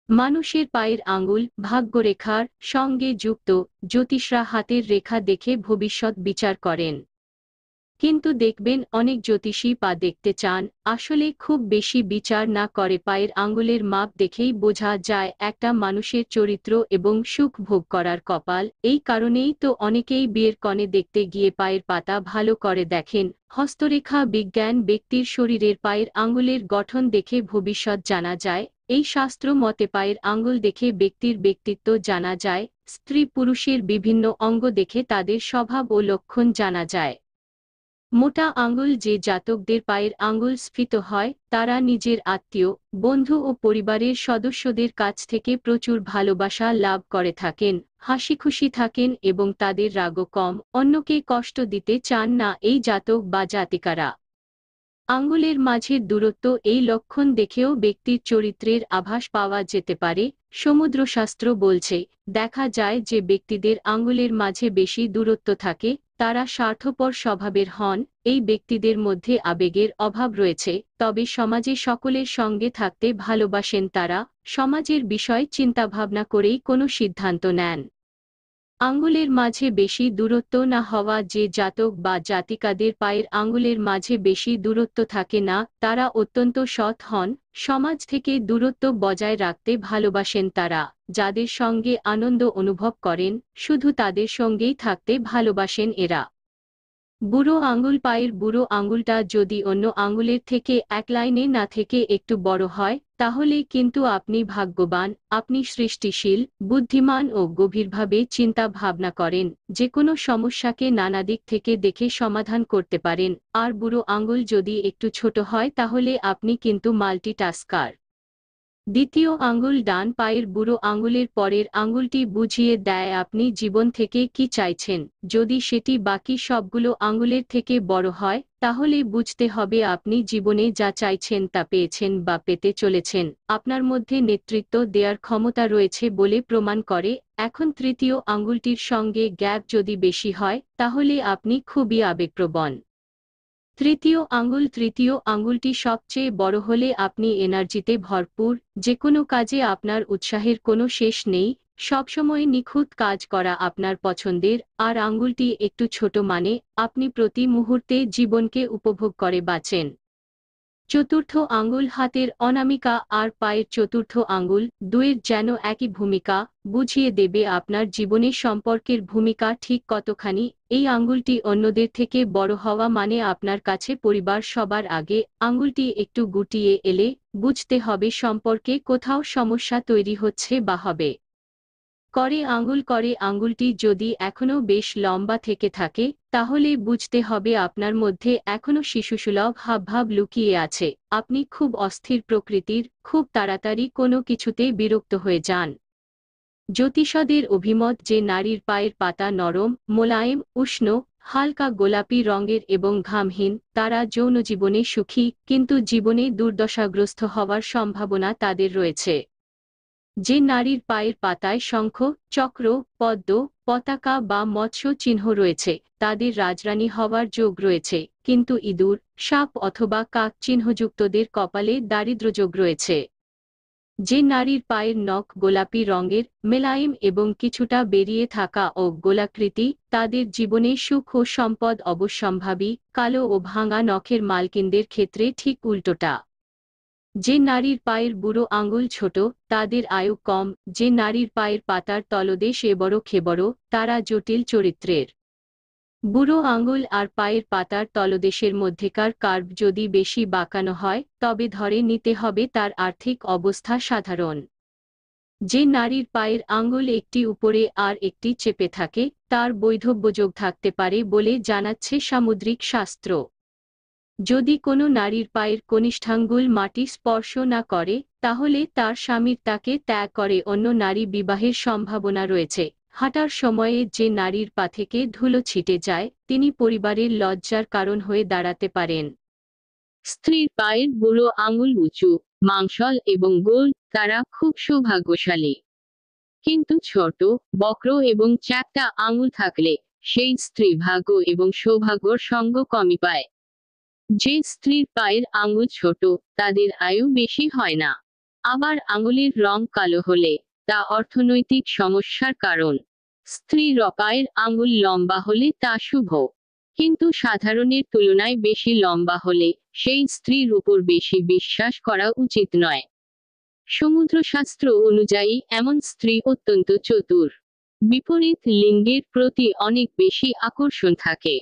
মানুষের পায়ের আঙ্গুল ভাগ্যরেখার সঙ্গে যুক্ত। জ্যোতিষরা হাতের রেখা দেখে ভবিষ্যৎ বিচার করেন। কিন্তু দেখবেন অনেক জ্যোতিষী পা দেখতে চান, আসলে খুব বেশি বিচার না করে পায়ের আঙ্গুলের মাপ দেখেই বোঝা যায় একটা মানুষের চরিত্র এবং সুখ ভোগ করার কপাল। এই কারণেই তো অনেকেই বিয়ের কনে দেখতে গিয়ে পায়ের পাতা ভালো করে দেখেন। হস্তরেখা বিজ্ঞান ব্যক্তির শরীরের পায়ের আঙ্গুলের গঠন দেখে ভবিষ্যৎ জানা যায়। এই শাস্ত্র মতে পায়ের আঙ্গুল দেখে ব্যক্তির ব্যক্তিত্ব জানা যায়। স্ত্রী পুরুষের বিভিন্ন অঙ্গ দেখে তাদের স্বভাব ও লক্ষণ জানা যায়। মোটা আঙ্গুল যে জাতকদের পায়ের আঙ্গুল স্ফীত হয় তারা নিজের আত্মীয়, বন্ধু ও পরিবারের সদস্যদের কাছ থেকে প্রচুর ভালোবাসা লাভ করে থাকেন, হাসিখুশি থাকেন এবং তাদের রাগও কম, অন্যকে কষ্ট দিতে চান না এই জাতক বা জাতিকারা। আঙ্গুলের মাঝের দূরত্ব এই লক্ষণ দেখেও ব্যক্তির চরিত্রের আভাস পাওয়া যেতে পারে। সমুদ্রশাস্ত্র বলছে, দেখা যায় যে ব্যক্তিদের আঙ্গুলের মাঝে বেশি দূরত্ব থাকে তারা স্বার্থপর স্বভাবের হন। এই ব্যক্তিদের মধ্যে আবেগের অভাব রয়েছে, তবে সমাজে সকলের সঙ্গে থাকতে ভালোবাসেন তারা, সমাজের বিষয় চিন্তাভাবনা করেই কোনো সিদ্ধান্ত নেন। আঙ্গুলের মাঝে বেশি দূরত্ব না হওয়া যে জাতক বা জাতিকাদের পায়ের আঙ্গুলের মাঝে বেশি দূরত্ব থাকে না তারা অত্যন্ত সৎ হন, সমাজ থেকে দূরত্ব বজায় রাখতে ভালোবাসেন তারা, যাদের সঙ্গে আনন্দ অনুভব করেন শুধু তাদের সঙ্গেই থাকতে ভালোবাসেন এরা। বুড়ো আঙ্গুল পায়ের বুড়ো আঙ্গুলটা যদি অন্য আঙ্গুলের থেকে এক লাইনে না থেকে একটু বড় হয় তাহলে কিন্তু আপনি ভাগ্যবান, আপনি সৃষ্টিশীল, বুদ্ধিমান ও গভীরভাবে চিন্তা ভাবনা করেন, যে কোনো সমস্যাকে নানা দিক থেকে দেখে সমাধান করতে পারেন। আর বুড়ো আঙ্গুল যদি একটু ছোট হয় তাহলে আপনি কিন্তু মাল্টিটাস্কার। দ্বিতীয় আঙ্গুল ডান পায়ের বুড়ো আঙ্গুলের পরের আঙ্গুলটি বুঝিয়ে দেয় আপনি জীবন থেকে কি চাইছেন। যদি সেটি বাকি সবগুলো আঙ্গুলের থেকে বড় হয় তাহলে বুঝতে হবে আপনি জীবনে যা চাইছেন তা পেয়েছেন বা পেতে চলেছেন, আপনার মধ্যে নেতৃত্ব দেওয়ার ক্ষমতা রয়েছে বলে প্রমাণ করে। এখন তৃতীয় আঙ্গুলটির সঙ্গে গ্যাপ যদি বেশি হয় তাহলে আপনি খুবই আবেগপ্রবণ। তৃতীয় আঙ্গুলটি সবচেয়ে বড় হলে আপনি এনার্জিতে ভরপুর, যে কোনো কাজে আপনার উৎসাহের কোনো শেষ নেই, সবসময় নিখুঁত কাজ করা আপনার পছন্দের। আর আঙ্গুলটি একটু ছোট মানে আপনি প্রতি মুহূর্তে জীবনকে উপভোগ করে বাঁচেন। চতুর্থ আঙ্গুল হাতের অনামিকা আর পায়ের চতুর্থ আঙ্গুল দুয়ের যেন একই ভূমিকা, বুঝিয়ে দেবে আপনার জীবনে সম্পর্কের ভূমিকা ঠিক কতখানি। এই আঙ্গুলটি অন্যদের থেকে বড় হওয়া মানে আপনার কাছে পরিবার সবার আগে। আঙ্গুলটি একটু গুটিয়ে এলে বুঝতে হবে সম্পর্কে কোথাও সমস্যা তৈরি হচ্ছে বা হবে। করে আঙ্গুলটি যদি এখনও বেশ লম্বা থেকে থাকে তাহলে বুঝতে হবে আপনার মধ্যে এখনও শিশুসুলভ হাবভাব লুকিয়ে আছে, আপনি খুব অস্থির প্রকৃতির, খুব তাড়াতাড়ি কোনো কিছুতে বিরক্ত হয়ে যান। জ্যোতিষদের অভিমত যে নারীর পায়ের পাতা নরম, মোলায়েম, উষ্ণ, হালকা গোলাপি রঙের এবং ঘামহীন তারা যৌন জীবনে সুখী, কিন্তু জীবনে দুর্দশাগ্রস্ত হওয়ার সম্ভাবনা তাদের রয়েছে। যে নারীর পায়ের পাতায় শঙ্খ, চক্র, পদ্ম, পতাকা বা মৎস্য চিহ্ন রয়েছে তাদের রাজরানী হওয়ার যোগ রয়েছে, কিন্তু ইঁদুর, সাপ অথবা কাক চিহ্নযুক্তদের কপালে দারিদ্র্যযোগ রয়েছে। যে নারীর পায়ের নখ গোলাপি রঙের, মেলায়েম এবং কিছুটা বেরিয়ে থাকা ও গোলাকৃতি তাদের জীবনে সুখ ও সম্পদ অবশ্যম্ভাবী। কালো ও ভাঙা নখের মালকিনদের ক্ষেত্রে ঠিক উল্টোটা। যে নারীর পায়ের বুড়ো আঙ্গুল ছোট তাদের আয়ু কম, যে নারীর পায়ের পাতার তলদেশ এবড়ো খেবড়ো তারা জটিল চরিত্রের। বুড়ো আঙ্গুল আর পায়ের পাতার তলদেশের মধ্যেকার কার্ভ যদি বেশি বাঁকানো হয় তবে ধরে নিতে হবে তার আর্থিক অবস্থা সাধারণ। যে নারীর পায়ের আঙ্গুল একটি উপরে আর একটি চেপে থাকে তার বৈধব্যযোগ থাকতে পারে বলে জানাচ্ছে সামুদ্রিক শাস্ত্র। যদি কোনো নারীর পায়ের কনিষ্ঠাঙ্গুল মাটি স্পর্শ না করে তাহলে তার স্বামীর তাকে ত্যাগ করে অন্য নারী বিবাহের সম্ভাবনা রয়েছে। হাঁটার সময়ে যে নারীর পা থেকে ধুলো ছিটে যায় তিনি পরিবারের লজ্জার কারণ হয়ে দাঁড়াতে পারেন। স্ত্রীর পায়ের বুড়ো আঙুল উঁচু, মাংসল এবং গোল, তারা খুব সৌভাগ্যশালী। কিন্তু ছোট, বক্র এবং চ্যাপ্টা আঙুল থাকলে সেই স্ত্রী ভাগ্য এবং সৌভাগ্যর সঙ্গ কমই পায়। যে স্ত্রীর পায়ের আঙুল ছোট তাদের আয়ু বেশি হয় না। আবার আঙুলের রং কালো হলে তা অর্থনৈতিক সমস্যার কারণ। স্ত্রীর পায়ের আঙুল লম্বা হলে তা শুভ, কিন্তু সাধারণের তুলনায় বেশি লম্বা হলে সেই স্ত্রীর উপর বেশি বিশ্বাস করা উচিত নয়। সমুদ্রশাস্ত্র অনুযায়ী এমন স্ত্রী অত্যন্ত চতুর, বিপরীত লিঙ্গের প্রতি অনেক বেশি আকর্ষণ থাকে।